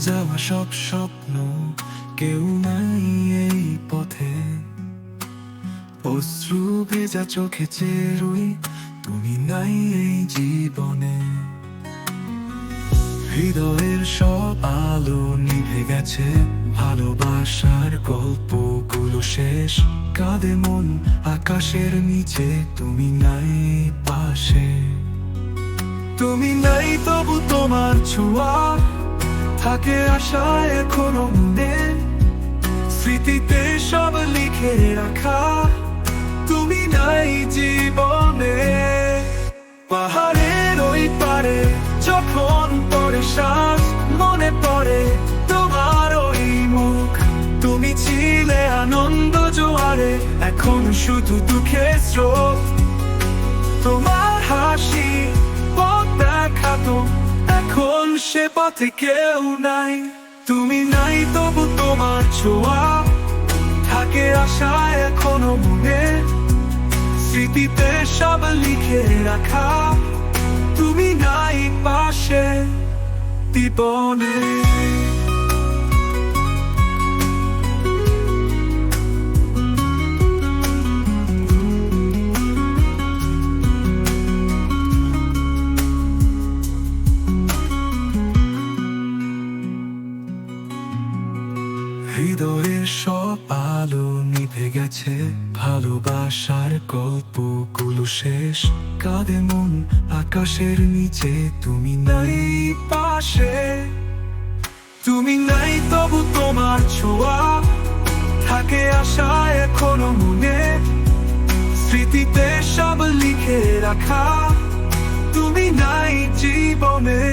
যাওয়া সব স্বপ্ন কেউ নাই এই পথে। অশ্রু ভেজা চোখে চেয়ে রই, তুমি নাই এই জীবনে। হৃদয়ের সব আলো নিভে গেছে, ভালোবাসার গল্পগুলো শেষ। কাঁদে মন আকাশের নিচে, তুমি নাই পাশে। তুমি নাই তবু তোমার ছোঁয়া থাকে আশায় এখনো মনে। স্মৃতিতে সব লিখে রাখা, তুমি নাই জীবনে। পাহাড়ের ওই পারে যখন পড়ে শ্বাস, মনে পড়ে তোমার ওই মুখ। তুমি ছিলে আনন্দ জোয়ারে, এখন শুধু দুঃখের স্রোত। তোমার হাসি পথ দেখাতো, এখন সে পথে কেউ নাই। তুমি নাই তবু তোমার ছোঁয়া থাকে আশায় এখনো মনে। স্মৃতিতে সব লিখে রাখা, তুমি নাই পাশে জীবনে। হৃদয়ের সব আলো নিভে গেছে, ভালোবাসার গল্পগুলো শেষ। কাঁদে মন আকাশের নিচে, তুমি নাই পাশে। তুমি নাই তবু তোমার ছোঁয়া থাকে আশায় এখনো মনে। স্মৃতিতে সব লিখে রাখা, তুমি নাই জীবনে।